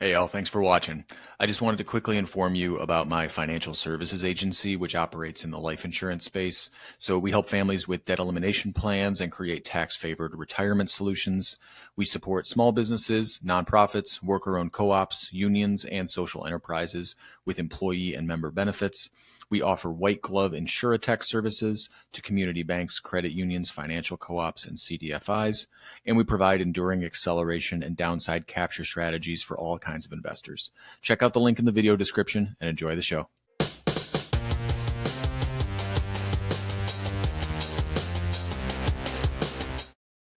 Hey, all, thanks for watching. I just wanted to quickly inform you about my financial services agency, which operates in the life insurance space. So we help families with debt elimination plans and create tax-favored retirement solutions. We support small businesses, nonprofits, worker-owned co-ops, unions, and social enterprises with employee and member benefits. We offer white glove insurtech services to community banks, credit unions, financial co-ops, and CDFIs. And we provide enduring acceleration and downside capture strategies for all kinds of investors. Check out the link in the video description and enjoy the show.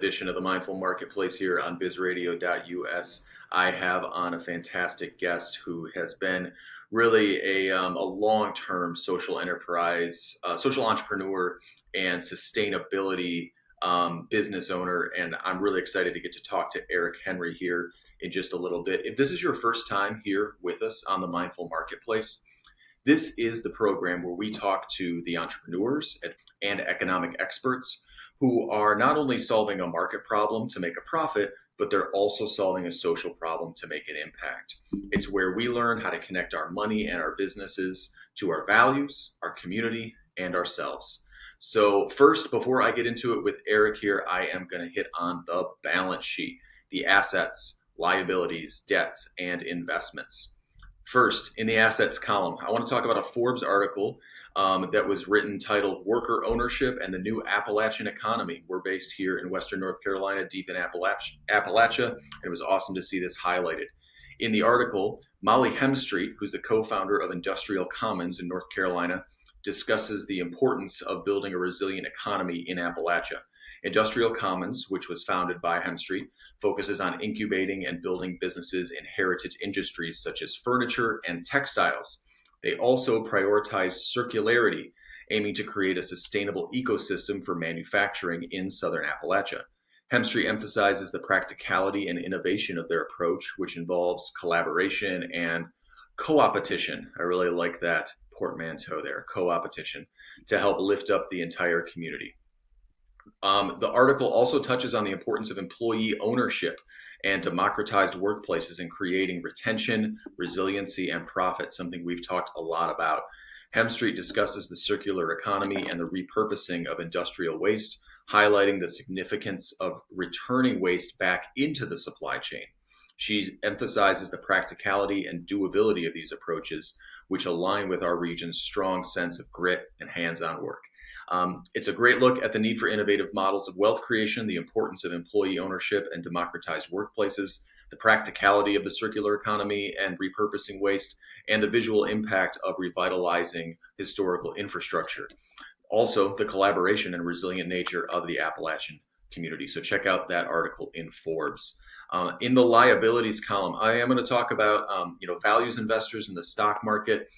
Edition of the Mindful Marketplace here on bizradio.us. I have on a fantastic guest who has been really a long-term social enterprise, social entrepreneur, and sustainability business owner. And I'm really excited to get to talk to Eric Henry here in just a little bit. If this is your first time here with us on the Mindful Marketplace, this is the program where we talk to the entrepreneurs and economic experts who are not only solving a market problem to make a profit, but they're also solving a social problem to make an impact. It's where we learn how to connect our money and our businesses to our values, our community, and ourselves. So first, before I get into it with Eric here, I am going to hit on the balance sheet, the assets, liabilities, debts, and investments. First, in the assets column, I want to talk about a Forbes article that was written titled Worker Ownership and the New Appalachian Economy. We're based here in Western North Carolina, deep in Appalachia, and it was awesome to see this highlighted. In the article, Molly Hemstreet, who's the co-founder of Industrial Commons in North Carolina, discusses the importance of building a resilient economy in Appalachia. Industrial Commons, which was founded by Hemstreet, focuses on incubating and building businesses in heritage industries such as furniture and textiles. They also prioritize circularity, aiming to create a sustainable ecosystem for manufacturing in Southern Appalachia. Hemstreet emphasizes the practicality and innovation of their approach, which involves collaboration and co-opetition. I really like that portmanteau there, co-opetition, to help lift up the entire community. The article also touches on the importance of employee ownership and democratized workplaces in creating retention, resiliency, and profit, something we've talked a lot about. Hemstreet discusses the circular economy and the repurposing of industrial waste, highlighting the significance of returning waste back into the supply chain. She emphasizes the practicality and doability of these approaches, which align with our region's strong sense of grit and hands-on work. It's a great look at the need for innovative models of wealth creation, the importance of employee ownership and democratized workplaces, the practicality of the circular economy and repurposing waste, and the visual impact of revitalizing historical infrastructure. Also, the collaboration and resilient nature of the Appalachian community. So check out that article in Forbes. In the liabilities column, I am going to talk about values investors in the stock market.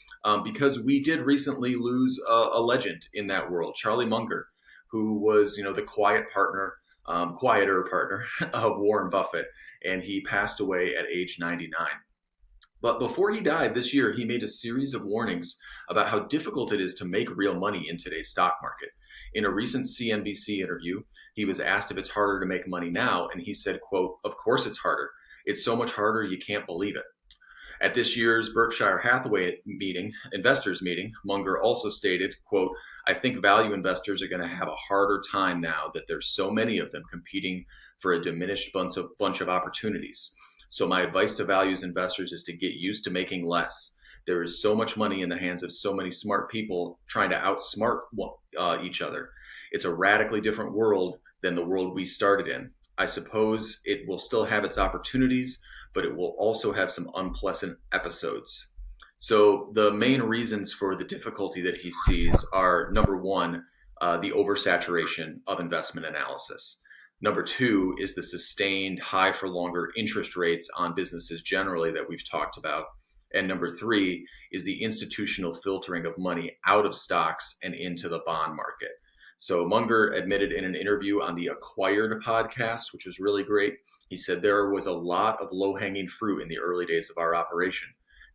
Because we did recently lose a legend in that world, Charlie Munger, who was, the quieter partner of Warren Buffett, and he passed away at age 99. But before he died this year, he made a series of warnings about how difficult it is to make real money in today's stock market. In a recent CNBC interview, he was asked if it's harder to make money now, and he said, quote, "Of course it's harder. It's so much harder you can't believe it." At this year's Berkshire Hathaway investors meeting, Munger also stated, quote, "I think value investors are going to have a harder time now that there's so many of them competing for a diminished bunch of opportunities. So my advice to values investors is to get used to making less. There is so much money in the hands of so many smart people trying to outsmart each other. It's a radically different world than the world we started in. I suppose it will still have its opportunities, but it will also have some unpleasant episodes." So the main reasons for the difficulty that he sees are, number one, the oversaturation of investment analysis. Number two is the sustained high for longer interest rates on businesses generally that we've talked about. And number three is the institutional filtering of money out of stocks and into the bond market. So Munger admitted in an interview on the Acquired podcast, which was really great, he said there was a lot of low-hanging fruit in the early days of our operation.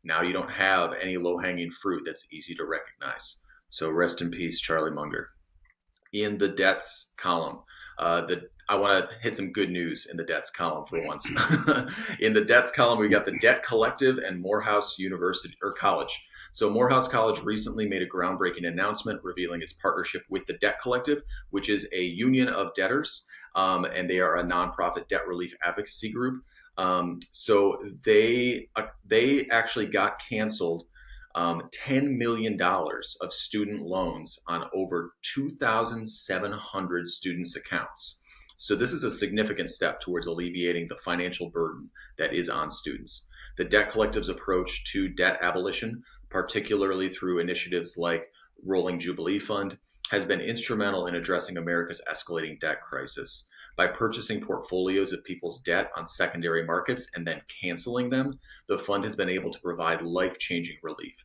Now you don't have any low-hanging fruit that's easy to recognize. So rest in peace, Charlie Munger. In the debts column, I want to hit some good news in the debts column for once. In the debts column, we got the Debt Collective and Morehouse University or College. So Morehouse College recently made a groundbreaking announcement revealing its partnership with the Debt Collective, which is a union of debtors, and they are a nonprofit debt relief advocacy group. So they actually got canceled $10 million of student loans on over 2,700 students' accounts. So this is a significant step towards alleviating the financial burden that is on students. The Debt Collective's approach to debt abolition, particularly through initiatives like Rolling Jubilee Fund, has been instrumental in addressing America's escalating debt crisis. By purchasing portfolios of people's debt on secondary markets and then canceling them, the fund has been able to provide life-changing relief.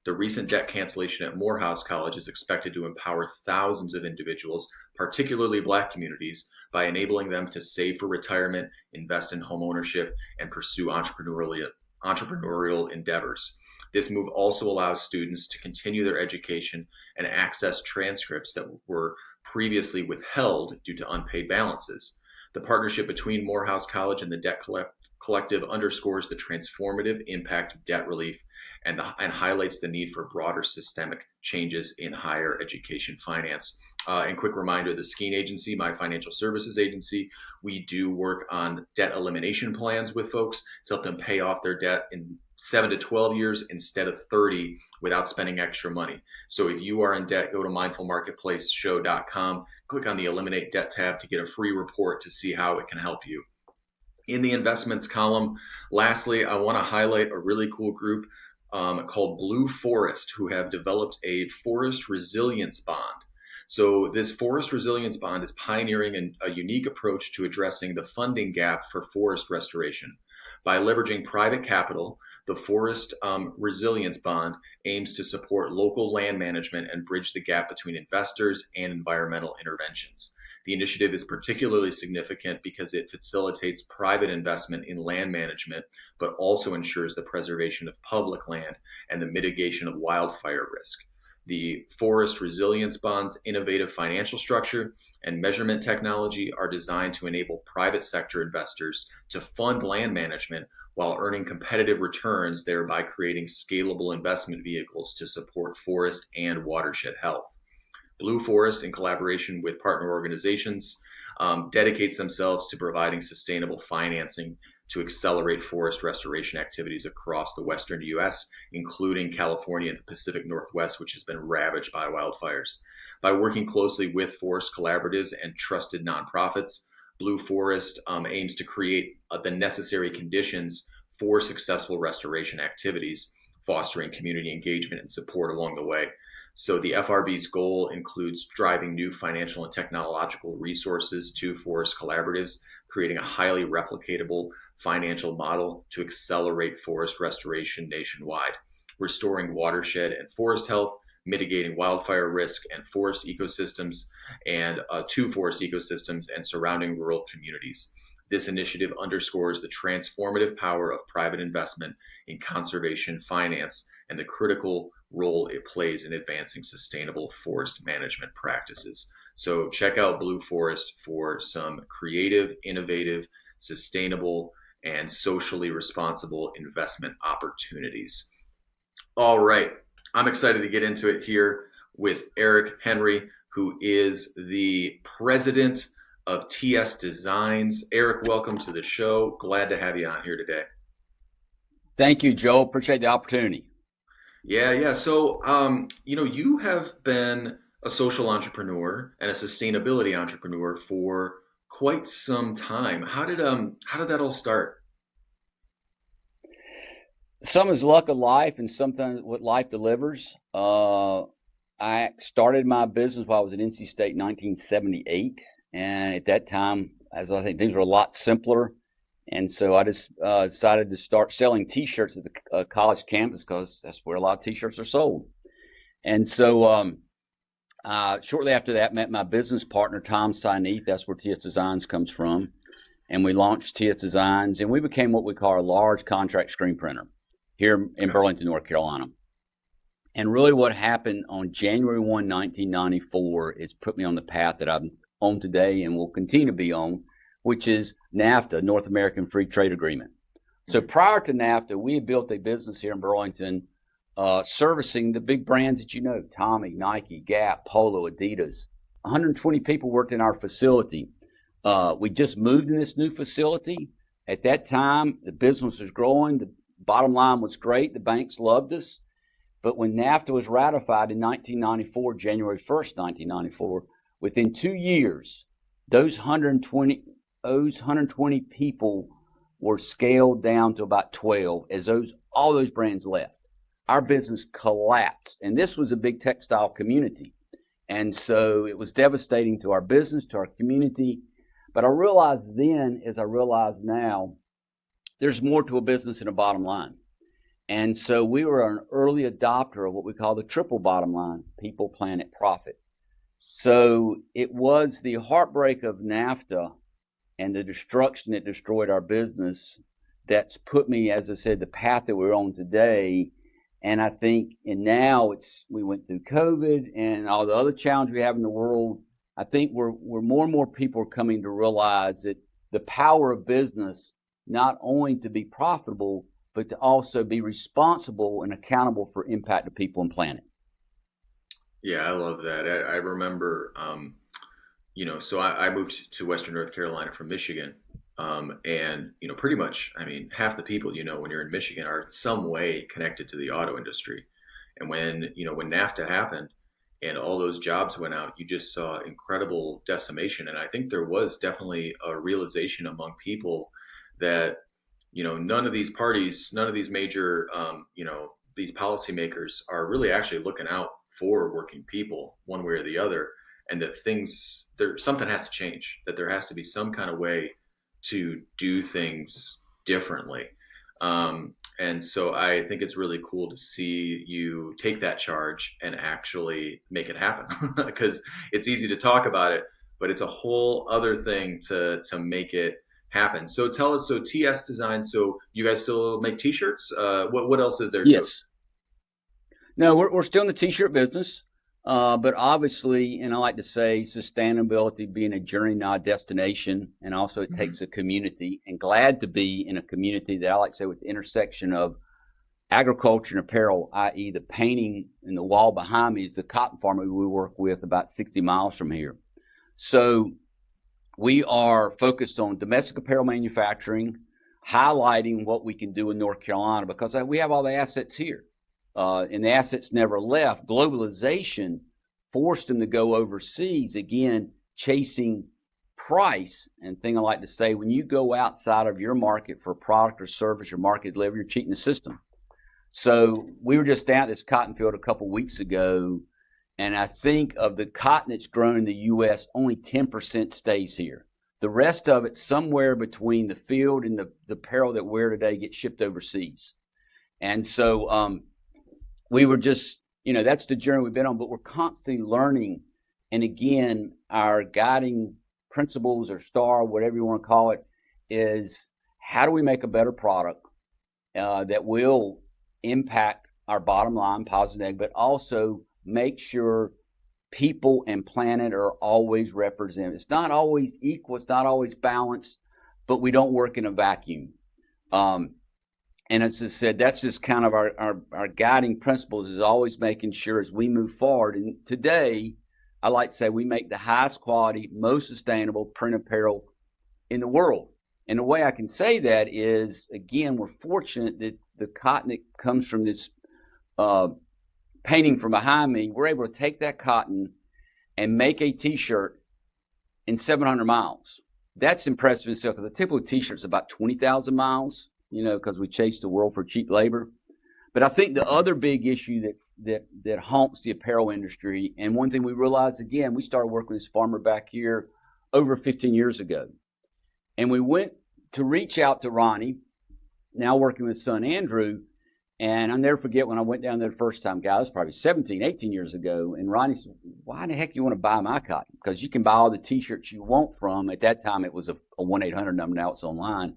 The recent debt cancellation at Morehouse College is expected to empower thousands of individuals, particularly Black communities, by enabling them to save for retirement, invest in home ownership, and pursue entrepreneurial endeavors. This move also allows students to continue their education and access transcripts that were previously withheld due to unpaid balances. The partnership between Morehouse College and the Debt Collective underscores the transformative impact of debt relief and highlights the need for broader systemic changes in higher education finance. And quick reminder, the Skene Agency, my financial services agency, we do work on debt elimination plans with folks to help them pay off their debt in 7 to 12 years instead of 30 without spending extra money. So if you are in debt, go to mindfulmarketplaceshow.com, click on the Eliminate Debt tab to get a free report to see how it can help you. In the investments column, lastly, I want to highlight a really cool group called Blue Forest, who have developed a forest resilience bond. So this forest resilience bond is pioneering a unique approach to addressing the funding gap for forest restoration. By leveraging private capital, the Forest Resilience Bond aims to support local land management and bridge the gap between investors and environmental interventions. The initiative is particularly significant because it facilitates private investment in land management, but also ensures the preservation of public land and the mitigation of wildfire risk. The Forest Resilience Bond's innovative financial structure and measurement technology are designed to enable private sector investors to fund land management while earning competitive returns, thereby creating scalable investment vehicles to support forest and watershed health. Blue Forest, in collaboration with partner organizations, dedicates themselves to providing sustainable financing to accelerate forest restoration activities across the western U.S., including California and the Pacific Northwest, which has been ravaged by wildfires. By working closely with forest collaboratives and trusted nonprofits, Blue Forest aims to create the necessary conditions for successful restoration activities, fostering community engagement and support along the way. So the FRB's goal includes driving new financial and technological resources to forest collaboratives, creating a highly replicatable financial model to accelerate forest restoration nationwide, restoring watershed and forest health, mitigating wildfire risk and forest ecosystems and to forest ecosystems and surrounding rural communities. This initiative underscores the transformative power of private investment in conservation finance and the critical role it plays in advancing sustainable forest management practices. So check out Blue Forest for some creative, innovative, sustainable, and socially responsible investment opportunities. All right, I'm excited to get into it here with Eric Henry, who is the president of TS Designs. Eric, welcome to the show. Glad to have you on here today. Thank you, Joel. Appreciate the opportunity. Yeah. So, you have been a social entrepreneur and a sustainability entrepreneur for quite some time. How did that all start? Some is luck of life, and sometimes what life delivers. I started my business while I was at NC State in 1978, and at that time, as I think things were a lot simpler. And so I just decided to start selling T-shirts at the college campus because that's where a lot of T-shirts are sold. And so shortly after that, met my business partner, Tom Sineath. That's where TS Designs comes from. And we launched TS Designs, and we became what we call a large contract screen printer here in Burlington, North Carolina. And really what happened on January 1, 1994 is put me on the path that I'm on today and will continue to be on, which is NAFTA, North American Free Trade Agreement. So prior to NAFTA, we had built a business here in Burlington servicing the big brands that you know, Tommy, Nike, Gap, Polo, Adidas. 120 people worked in our facility. We just moved in this new facility. At that time, the business was growing. The bottom line was great. The banks loved us. But when NAFTA was ratified in 1994, January 1st, 1994, within 2 years, those 120 people were scaled down to about 12 as all those brands left. Our business collapsed, and this was a big textile community. And so it was devastating to our business, to our community. But I realized then, as I realize now, there's more to a business than a bottom line. And so we were an early adopter of what we call the triple bottom line, people, planet, profit. So it was the heartbreak of NAFTA and the destruction that destroyed our business that's put me, as I said, the path that we're on today. And I think, and now we went through COVID and all the other challenges we have in the world. I think we're more and more people are coming to realize that the power of business, not only to be profitable, but to also be responsible and accountable for impact to people and planet. Yeah, I love that. I remember, so I moved to Western North Carolina from Michigan. And, pretty much, I mean, half the people, when you're in Michigan are in some way connected to the auto industry. And when NAFTA happened and all those jobs went out, you just saw incredible decimation. And I think there was definitely a realization among people that, none of these parties, none of these major, these policymakers are really actually looking out for working people one way or the other. And that something has to change, that there has to be some kind of way to do things differently. And so I think it's really cool to see you take that charge and actually make it happen because it's easy to talk about it, but it's a whole other thing to make it happen. So tell us, so TS Design, so you guys still make t-shirts? What else is there? Yes. No, we're still in the t-shirt business. But obviously, and I like to say sustainability being a journey, not a destination, and also it takes a community, and glad to be in a community that I like to say with the intersection of agriculture and apparel, i.e. the painting in the wall behind me is the cotton farmer we work with about 60 miles from here. So we are focused on domestic apparel manufacturing, highlighting what we can do in North Carolina because we have all the assets here. And the assets never left. Globalization forced them to go overseas, again, chasing price. And thing I like to say, when you go outside of your market for a product or service or market delivery, you're cheating the system. So we were just down at this cotton field a couple of weeks ago, and I think of the cotton that's grown in the U.S., only 10% stays here. The rest of it, somewhere between the field and the apparel that we wear today, gets shipped overseas. And so we were just, that's the journey we've been on, but we're constantly learning. And again, our guiding principles or star, whatever you want to call it, is how do we make a better product that will impact our bottom line, positive, but also make sure people and planet are always represented. It's not always equal, it's not always balanced, but we don't work in a vacuum. And as I said, that's just kind of our guiding principles is always making sure as we move forward. And today, I like to say we make the highest quality, most sustainable print apparel in the world. And the way I can say that is, again, we're fortunate that the cotton that comes from this painting from behind me, we're able to take that cotton and make a t-shirt in 700 miles. That's impressive in itself because a typical t-shirt is about 20,000 miles. Because we chase the world for cheap labor. But I think the other big issue that haunts the apparel industry, and one thing we realized, again, we started working with this farmer back here over 15 years ago. And we went to reach out to Ronnie, now working with his son Andrew, and I'll never forget when I went down there the first time, guys, probably 17, 18 years ago, and Ronnie said, why the heck you want to buy my cotton? Because you can buy all the t-shirts you want from, at that time it was a 1-800 number, now it's online.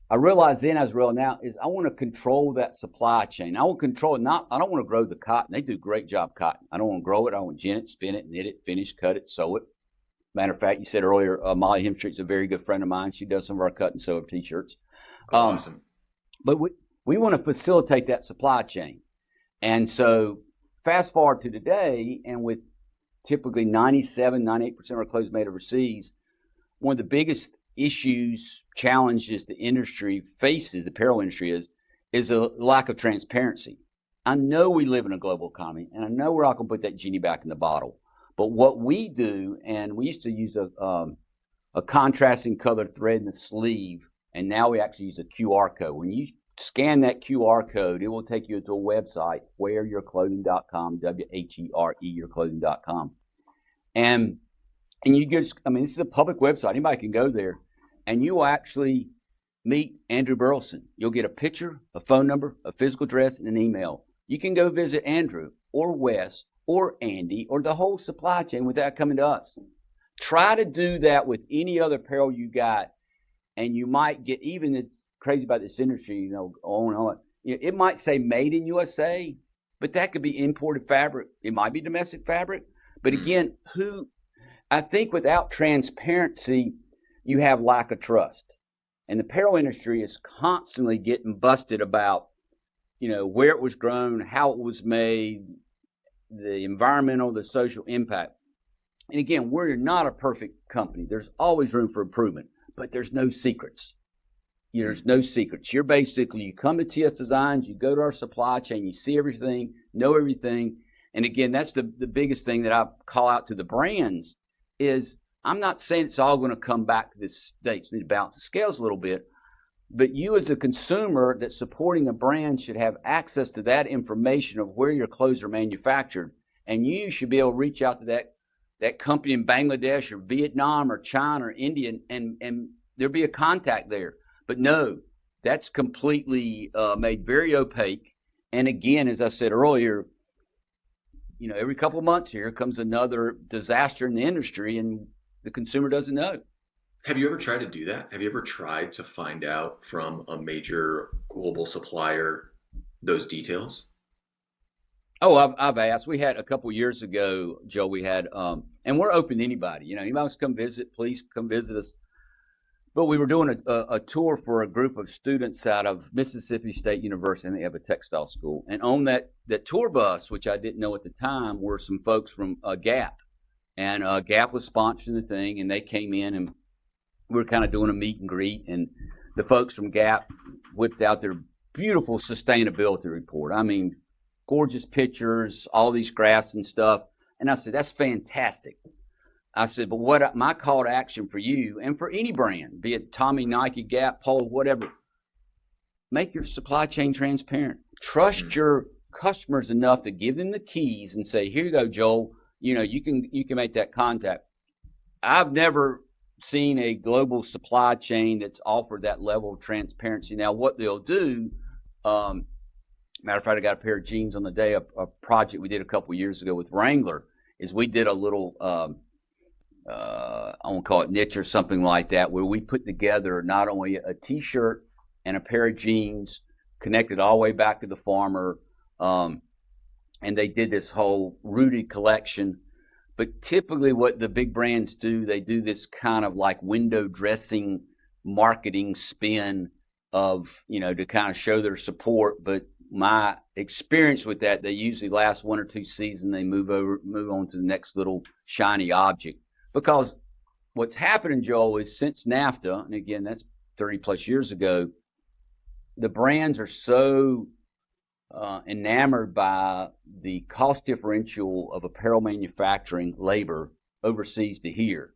I realized then as well now is I want to control that supply chain. I want to control it. I don't want to grow the cotton. They do a great job cotton. I don't want to grow it. I want to gin it, spin it, knit it, finish, cut it, sew it. Matter of fact, you said earlier, Molly Hemstreet's a very good friend of mine. She does some of our cut and sew of T-shirts. Oh, awesome. But we want to facilitate that supply chain. And so fast forward to today, and with typically 97, 98% of our clothes made overseas, one of the biggest issues, challenges the industry faces, the apparel industry is a lack of transparency. I know we live in a global economy, and I know we're not going to put that genie back in the bottle. But what we do, and we used to use a contrasting colored thread in the sleeve, and now we actually use a QR code. When you scan that QR code, it will take you to a website, wearyourclothing.com, W-H-E-R-E, yourclothing.com. And you just, I mean, this is a public website. Anybody can go there, and you will actually meet Andrew Burleson. You'll get a picture, a phone number, a physical address, and an email. You can go visit Andrew or Wes or Andy or the whole supply chain without coming to us. Try to do that with any other apparel you got, and you might get, even it's crazy about this industry, you know, on and on. It might say made in USA, but that could be imported fabric. It might be domestic fabric. But again, I think without transparency, you have lack of trust. And the apparel industry is constantly getting busted about, you know, where it was grown, how it was made, the environmental, the social impact. And again, we're not a perfect company. There's always room for improvement, but there's no secrets. There's no secrets. You're basically, you come to TS Designs, you go to our supply chain, you see everything, know everything. And again, that's the biggest thing that I call out to the brands is, I'm not saying it's all going to come back to the States. We need to balance the scales a little bit. But you as a consumer that's supporting a brand should have access to that information of where your clothes are manufactured. And you should be able to reach out to that company in Bangladesh or Vietnam or China or India, and there'll be a contact there. But no, that's completely made very opaque. And again, as I said earlier, you know, every couple of months here comes another disaster in the industry, and the consumer doesn't know. Have you ever tried to do that? Have you ever tried to find out from a major global supplier those details? Oh, I've asked. We had a couple years ago, Joe. We had, and we're open to anybody. You know, anybody wants to come visit, please come visit us. But we were doing a tour for a group of students out of Mississippi State University, and they have a textile school. And on that tour bus, which I didn't know at the time, were some folks from Gap. And Gap was sponsoring the thing, and they came in, and we were kind of doing a meet and greet. And the folks from Gap whipped out their beautiful sustainability report. I mean, gorgeous pictures, all these graphs and stuff. And I said, that's fantastic. I said, but my call to action for you and for any brand, be it Tommy, Nike, Gap, Polo, whatever, make your supply chain transparent. Trust your customers enough to give them the keys and say, here you go, Joel. You know, you can make that contact. I've never seen a global supply chain that's offered that level of transparency. Now, what they'll do, matter of fact, I got a pair of jeans on the day of a project we did a couple of years ago with Wrangler, is we did a little, I won't call it niche or something like that, where we put together not only a T-shirt and a pair of jeans connected all the way back to the farmer, and they did this whole rooted collection. But typically what the big brands do, they do this kind of like window dressing marketing spin of, you know, to kind of show their support. But my experience with that, they usually last 1 or 2 seasons, they move on to the next little shiny object. Because what's happening, Joel, is since NAFTA, and again, that's 30 plus years ago, the brands are so enamored by the cost differential of apparel manufacturing labor overseas to here.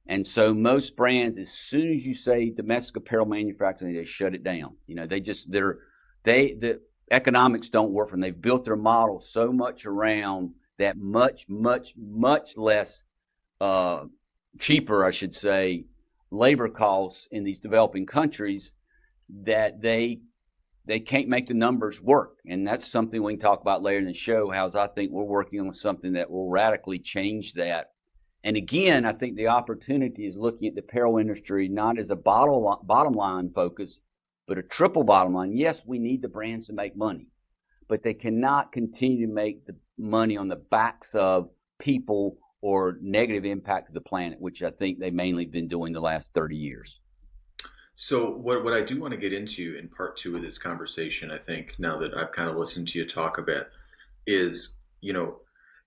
And so most brands, as soon as you say domestic apparel manufacturing, they shut it down. You know, the economics don't work for them. They've built their model so much around that much less cheaper, I should say, labor costs in these developing countries that they can't make the numbers work. And that's something we can talk about later in the show, how I think we're working on something that will radically change that. And again, I think the opportunity is looking at the apparel industry not as a bottom line focus, but a triple bottom line. Yes, we need the brands to make money, but they cannot continue to make the money on the backs of people or negative impact to the planet, which I think they mainly been doing the last 30 years. So what I do want to get into in part two of this conversation, I think now that I've kind of listened to you talk a bit, is, you know,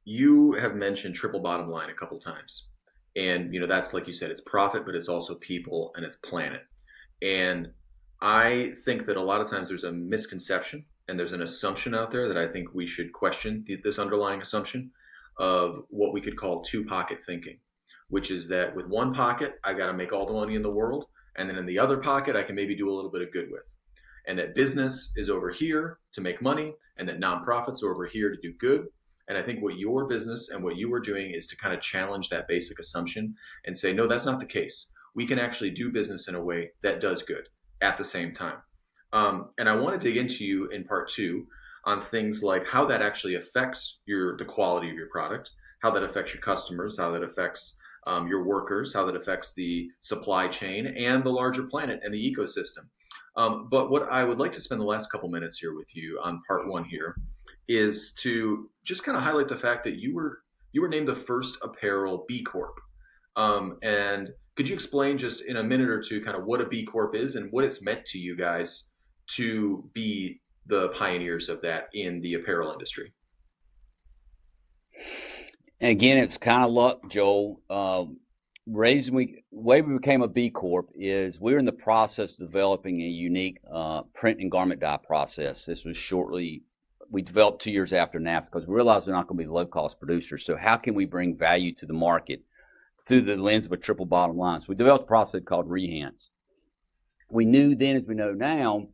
you have mentioned triple bottom line a couple times. And, that's like you said, it's profit, but it's also people and it's planet. And I think that a lot of times there's a misconception and there's an assumption out there that I think we should question this underlying assumption of what we could call two pocket thinking, which is that with one pocket, I got to make all the money in the world. And then in the other pocket, I can maybe do a little bit of good with. And that business is over here to make money and that nonprofits are over here to do good. And I think what your business and what you were doing is to kind of challenge that basic assumption and say, no, that's not the case. We can actually do business in a way that does good at the same time. And I want to dig into you in part two on things like how that actually affects the quality of your product, how that affects your customers, how that affects your workers, how that affects the supply chain and the larger planet and the ecosystem. But what I would like to spend the last couple minutes here with you on part one here is to just kind of highlight the fact that you were named the first apparel B Corp. And could you explain just in a minute or two kind of what a B Corp is and what it's meant to you guys to be the pioneers of that in the apparel industry? And again, it's kind of luck, Joel. Way we became a B Corp is we're in the process of developing a unique print and garment dye process. This was we developed 2 years after NAFTA because we realized we're not going to be low cost producers. So how can we bring value to the market through the lens of a triple bottom line? So we developed a process called Rehance. We knew then, as we know now,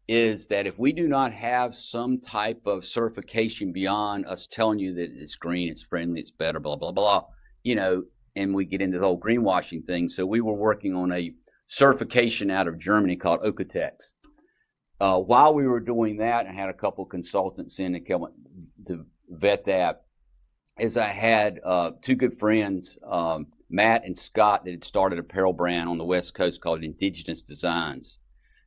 is that if we do not have some type of certification beyond us telling you that it's green, it's friendly, it's better, blah, blah, blah, and we get into the whole greenwashing thing. So we were working on a certification out of Germany called Okotex. While we were doing that, I had a couple of consultants in to vet that, as I had two good friends, Matt and Scott, that had started an apparel brand on the West Coast called Indigenous Designs.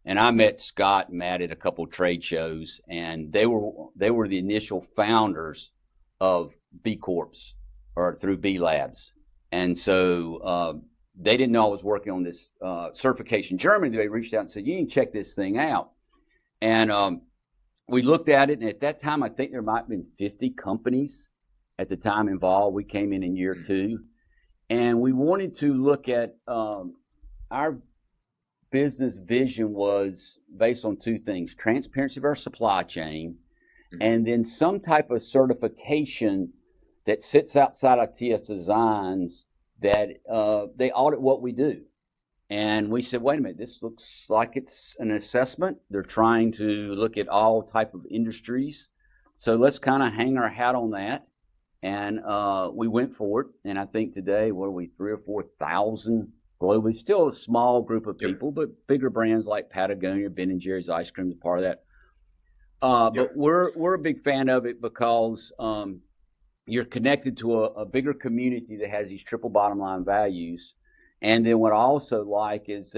And I met Scott and Matt at a couple of trade shows, and they were the initial founders of B Corps, or through B Labs. And so they didn't know I was working on this certification in Germany. They reached out and said, you need to check this thing out. And we looked at it, and at that time, I think there might have been 50 companies at the time involved. We came in year two, and we wanted to look at our business vision was based on two things: transparency of our supply chain, and then some type of certification that sits outside of TS Designs that they audit what we do. And we said, wait a minute, this looks like it's an assessment. They're trying to look at all type of industries. So let's kind of hang our hat on that. And we went for it. And I think today, what are we, 3,000 or 4,000 globally? Still a small group of people, but bigger brands like Patagonia, Ben & Jerry's ice cream is part of that. But we're a big fan of it because you're connected to a bigger community that has these triple bottom line values. And then what I also like is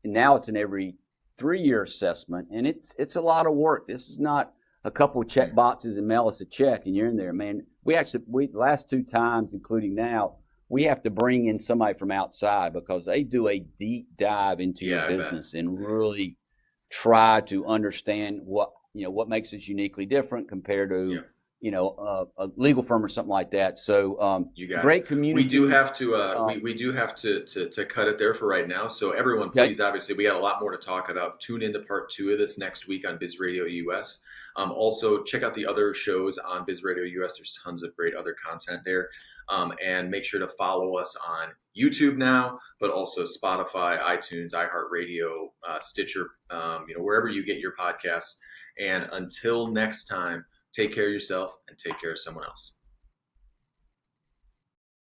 now it's an every 3-year assessment, and it's a lot of work. This is not a couple of check boxes and mail us a check and you're in there, man. We the last 2 times, including now, we have to bring in somebody from outside because they do a deep dive into your business and really try to understand what makes us uniquely different compared to a legal firm or something like that. So great community. We do have to we do have to cut it there for right now. So everyone, please, obviously, we got a lot more to talk about. Tune into part 2 of this next week on Biz Radio US. Also, check out the other shows on Biz Radio US. There's tons of great other content there. And make sure to follow us on YouTube now, but also Spotify, iTunes, iHeartRadio, Stitcher, wherever you get your podcasts. And until next time, take care of yourself and take care of someone else.